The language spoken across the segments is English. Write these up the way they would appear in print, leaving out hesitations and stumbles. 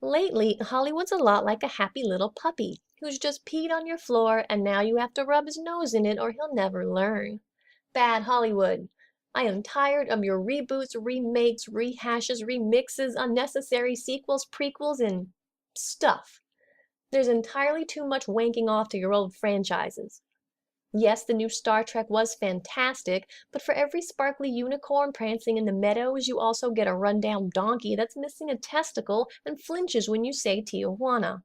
Lately, Hollywood's a lot like a happy little puppy who's just peed on your floor and now you have to rub his nose in it or he'll never learn. Bad Hollywood. I am tired of your reboots, remakes, rehashes, remixes, unnecessary sequels, prequels, and stuff. There's entirely too much wanking off to your old franchises. Yes, the new Star Trek was fantastic, but for every sparkly unicorn prancing in the meadows, you also get a rundown donkey that's missing a testicle and flinches when you say Tijuana.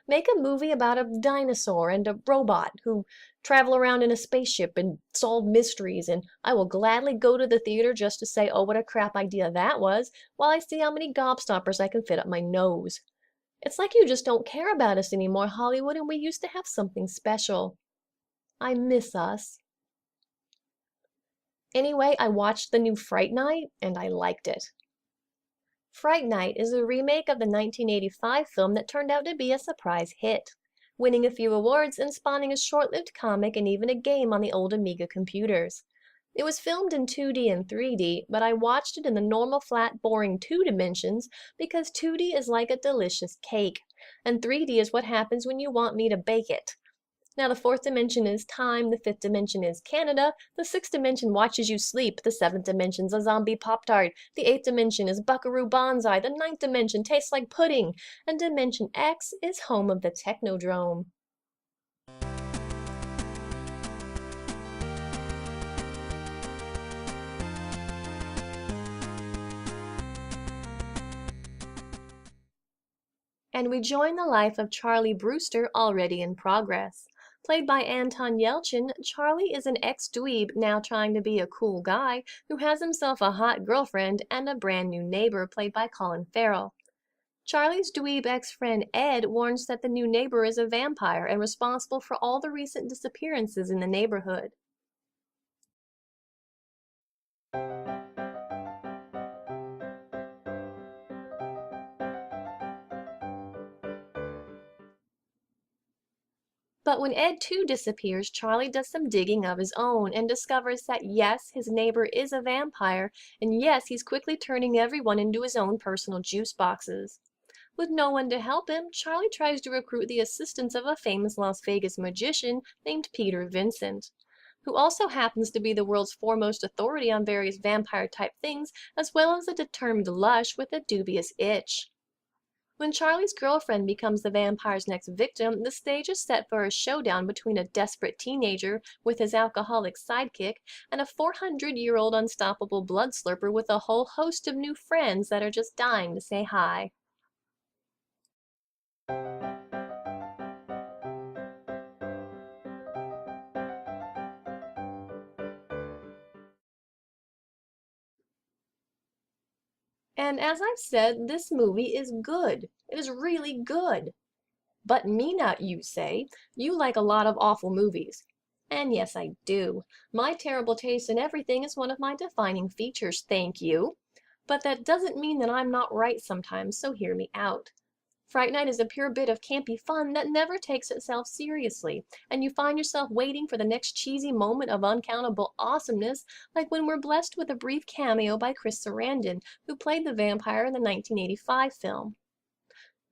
Make a movie about a dinosaur and a robot who travel around in a spaceship and solve mysteries, and I will gladly go to the theater just to say, oh, what a crap idea that was, while I see how many gobstoppers I can fit up my nose. It's like you just don't care about us anymore, Hollywood, and we used to have something special. I miss us. Anyway, I watched the new Fright Night, and I liked it. Fright Night is a remake of the 1985 film that turned out to be a surprise hit, winning a few awards and spawning a short-lived comic and even a game on the old Amiga computers. It was filmed in 2D and 3D, but I watched it in the normal flat boring 2 dimensions because 2D is like a delicious cake, and 3D is what happens when you want me to bake it. Now, the fourth dimension is time, the fifth dimension is Canada, the sixth dimension watches you sleep, the seventh dimension's a zombie Pop-Tart, the eighth dimension is Buckaroo Banzai, the ninth dimension tastes like pudding, and Dimension X is home of the Technodrome. And we join the life of Charlie Brewster already in progress. Played by Anton Yelchin, Charlie is an ex-dweeb now trying to be a cool guy who has himself a hot girlfriend and a brand new neighbor played by Colin Farrell. Charlie's dweeb ex-friend Ed warns that the new neighbor is a vampire and responsible for all the recent disappearances in the neighborhood. But when Ed too disappears, Charlie does some digging of his own and discovers that yes, his neighbor is a vampire, and yes, he's quickly turning everyone into his own personal juice boxes. With no one to help him, Charlie tries to recruit the assistance of a famous Las Vegas magician named Peter Vincent, who also happens to be the world's foremost authority on various vampire-type things, as well as a determined lush with a dubious itch. When Charlie's girlfriend becomes the vampire's next victim, the stage is set for a showdown between a desperate teenager with his alcoholic sidekick and a 400-year-old unstoppable blood slurper with a whole host of new friends that are just dying to say hi. And as I've said, this movie is good. It is really good. But me not, you say. You like a lot of awful movies. And yes, I do. My terrible taste in everything is one of my defining features, thank you. But that doesn't mean that I'm not right sometimes, so hear me out. Fright Night is a pure bit of campy fun that never takes itself seriously, and you find yourself waiting for the next cheesy moment of uncountable awesomeness, like when we're blessed with a brief cameo by Chris Sarandon, who played the vampire in the 1985 film.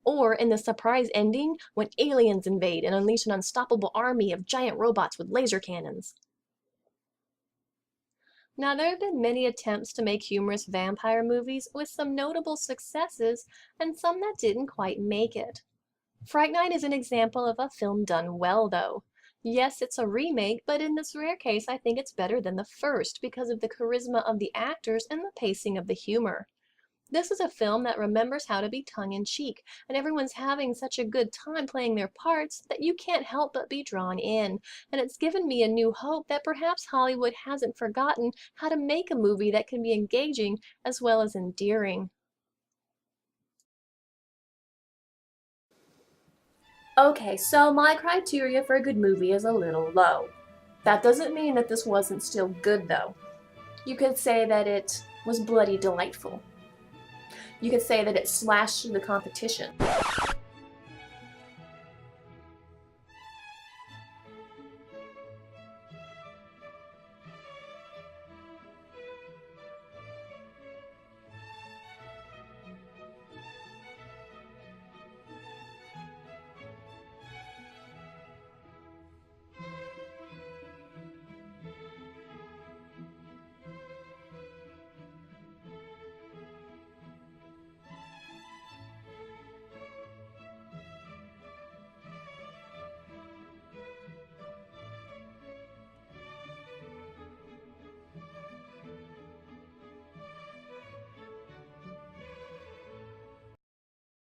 Or in the surprise ending, when aliens invade and unleash an unstoppable army of giant robots with laser cannons. Now, there have been many attempts to make humorous vampire movies, with some notable successes and some that didn't quite make it. Fright Night is an example of a film done well, though. Yes, it's a remake, but in this rare case, I think it's better than the first because of the charisma of the actors and the pacing of the humor. This is a film that remembers how to be tongue-in-cheek, and everyone's having such a good time playing their parts that you can't help but be drawn in, and it's given me a new hope that perhaps Hollywood hasn't forgotten how to make a movie that can be engaging as well as endearing. Okay, so my criteria for a good movie is a little low. That doesn't mean that this wasn't still good, though. You could say that it was bloody delightful. You could say that it slashed through the competition.